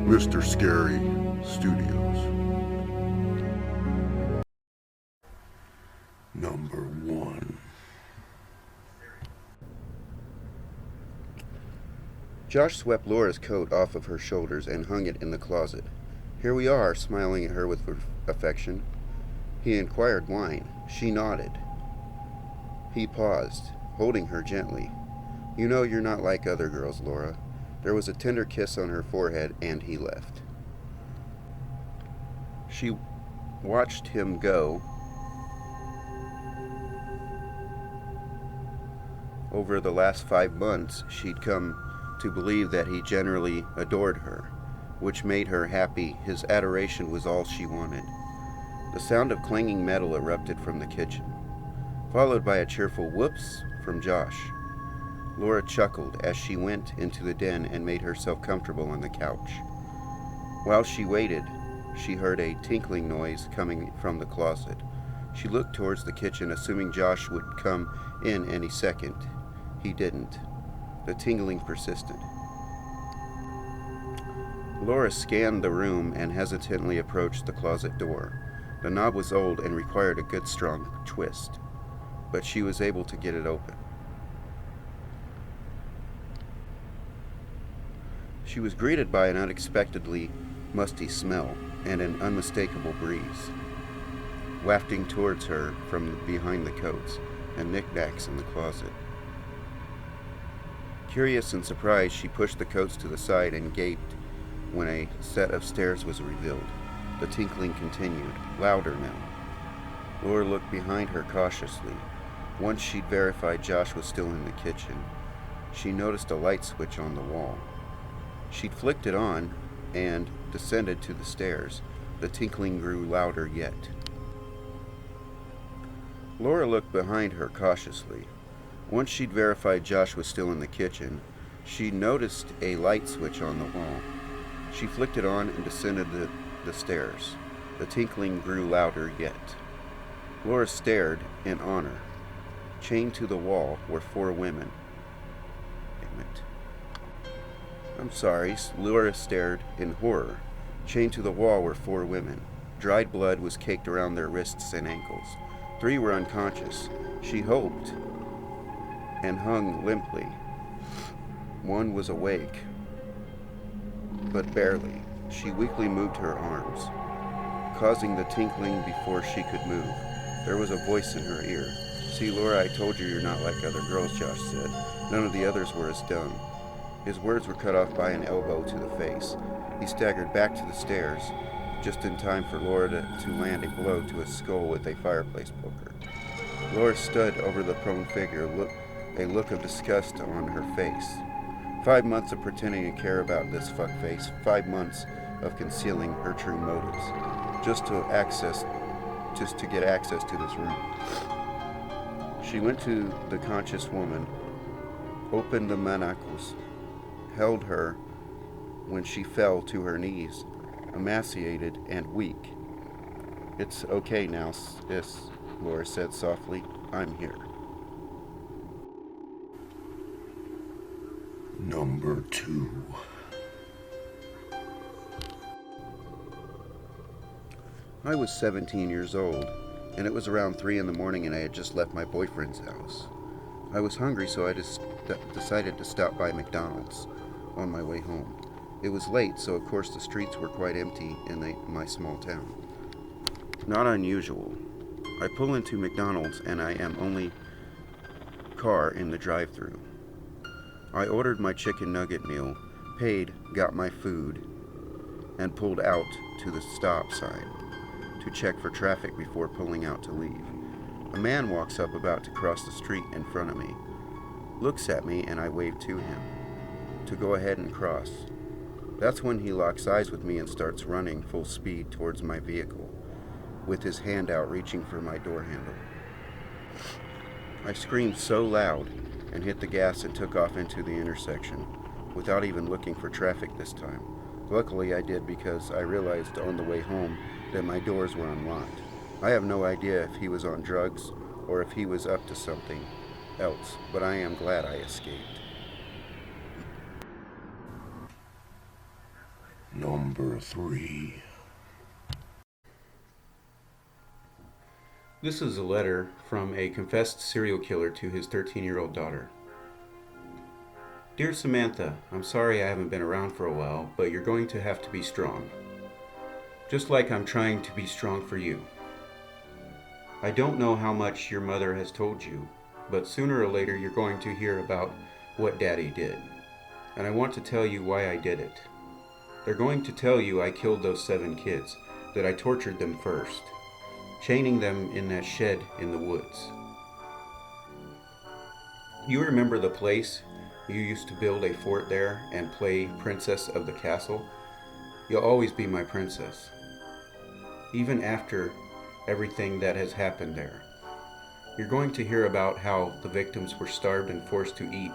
Mr. Scary Studios. Number 1. Josh swept Laura's coat off of her shoulders and hung it in the closet. "Here we are," smiling at her with affection. He inquired why. She nodded. He paused, holding her gently. "You know you're not like other girls, Laura." There was a tender kiss on her forehead, and he left. She watched him go. Over the last 5 months, she'd come to believe that he generally adored her, which made her happy. His adoration was all she wanted. The sound of clanging metal erupted from the kitchen, followed by a cheerful whoops from Josh. Laura chuckled as she went into the den and made herself comfortable on the couch. While she waited, she heard a tinkling noise coming from the closet. She looked towards the kitchen, assuming Josh would come in any second. He didn't. The tingling persisted. Laura scanned the room and hesitantly approached the closet door. The knob was old and required a good strong twist, but she was able to get it open. She was greeted by an unexpectedly musty smell and an unmistakable breeze wafting towards her from behind the coats and knickknacks in the closet. Curious and surprised, she pushed the coats to the side and gaped when a set of stairs was revealed. The tinkling continued, louder now. Laura looked behind her cautiously. Once she'd verified Josh was still in the kitchen, she noticed a light switch on the wall. She'd flicked it on and descended to the stairs. The tinkling grew louder yet. Laura looked behind her cautiously. Once she'd verified Josh was still in the kitchen, she noticed a light switch on the wall. She flicked it on and descended the stairs. The tinkling grew louder yet. Laura stared in honor. Chained to the wall were 4 women. Damn it. I'm sorry, Laura stared in horror. Chained to the wall were 4 women. Dried blood was caked around their wrists and ankles. 3 were unconscious. She hoped and hung limply. 1 was awake, but barely. She weakly moved her arms, causing the tinkling before she could move. There was a voice in her ear. "See, Laura, I told you you're not like other girls," Josh said. None of the others were as dumb. His words were cut off by an elbow to the face. He staggered back to the stairs, just in time for Laura to land a blow to his skull with a fireplace poker. Laura stood over the prone figure, a look of disgust on her face. 5 months of pretending to care about this fuckface, 5 months of concealing her true motives, just to get access to this room. She went to the conscious woman, opened the manacles, held her when she fell to her knees, emaciated and weak. "It's okay now, sis," Laura said softly. "I'm here." Number 2. I was 17 years old, and it was around 3 in the morning, and I had just left my boyfriend's house. I was hungry, so I decided to stop by McDonald's on my way home. It was late, so of course the streets were quite empty in my small town. Not unusual. I pull into McDonald's, and I am only car in the drive-thru. I ordered my chicken nugget meal, paid, got my food, and pulled out to the stop sign to check for traffic before pulling out to leave. A man walks up about to cross the street in front of me, looks at me, and I wave to him to go ahead and cross. That's when he locks eyes with me and starts running full speed towards my vehicle, with his hand out reaching for my door handle. I screamed so loud and hit the gas and took off into the intersection, without even looking for traffic this time. Luckily I did, because I realized on the way home that my doors were unlocked. I have no idea if he was on drugs or if he was up to something else, but I am glad I escaped. Number 3. This is a letter from a confessed serial killer to his 13-year-old daughter. Dear Samantha, I'm sorry I haven't been around for a while, but you're going to have to be strong. Just like I'm trying to be strong for you. I don't know how much your mother has told you, but sooner or later you're going to hear about what Daddy did. And I want to tell you why I did it. They're going to tell you I killed those 7 kids, that I tortured them first, chaining them in that shed in the woods. You remember the place you used to build a fort there and play Princess of the Castle? You'll always be my princess. Even after everything that has happened there. You're going to hear about how the victims were starved and forced to eat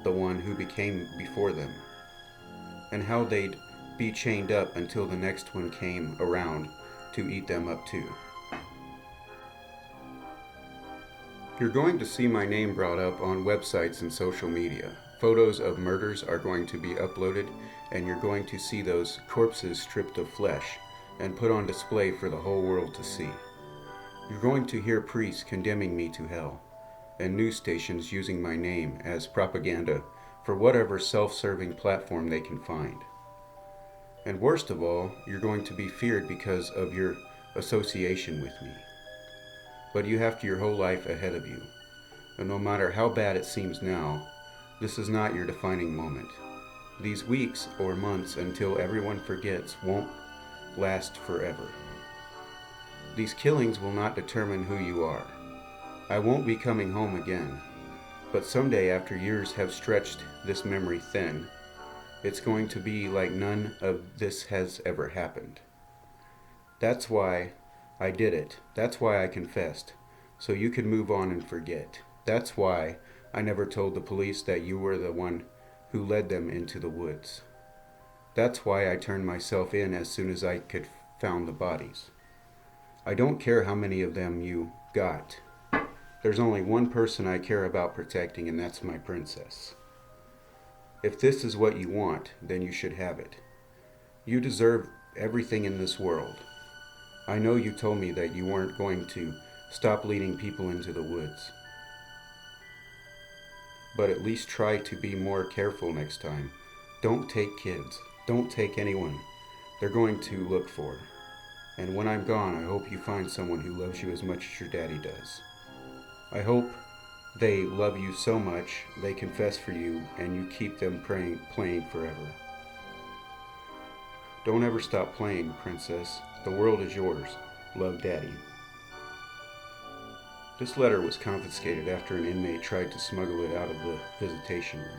the one who became before them, and how they'd be chained up until the next one came around to eat them up too. You're going to see my name brought up on websites and social media. Photos of murders are going to be uploaded, and you're going to see those corpses stripped of flesh and put on display for the whole world to see. You're going to hear priests condemning me to hell, and news stations using my name as propaganda for whatever self-serving platform they can find. And worst of all, you're going to be feared because of your association with me. But you have your whole life ahead of you, and no matter how bad it seems now, this is not your defining moment. These weeks or months until everyone forgets won't last forever. These killings will not determine who you are. I won't be coming home again, but someday after years have stretched this memory thin, it's going to be like none of this has ever happened. That's why I did it. That's why I confessed, so you could move on and forget. That's why I never told the police that you were the one who led them into the woods. That's why I turned myself in as soon as I could found the bodies. I don't care how many of them you got. There's only one person I care about protecting, and that's my princess. If this is what you want, then you should have it. You deserve everything in this world. I know you told me that you weren't going to stop leading people into the woods. But at least try to be more careful next time. Don't take kids. Don't take anyone they're going to look for. And when I'm gone, I hope you find someone who loves you as much as your daddy does. I hope they love you so much they confess for you and you keep them playing forever. Don't ever stop playing, princess. The world is yours. Love, Daddy. This letter was confiscated after an inmate tried to smuggle it out of the visitation room.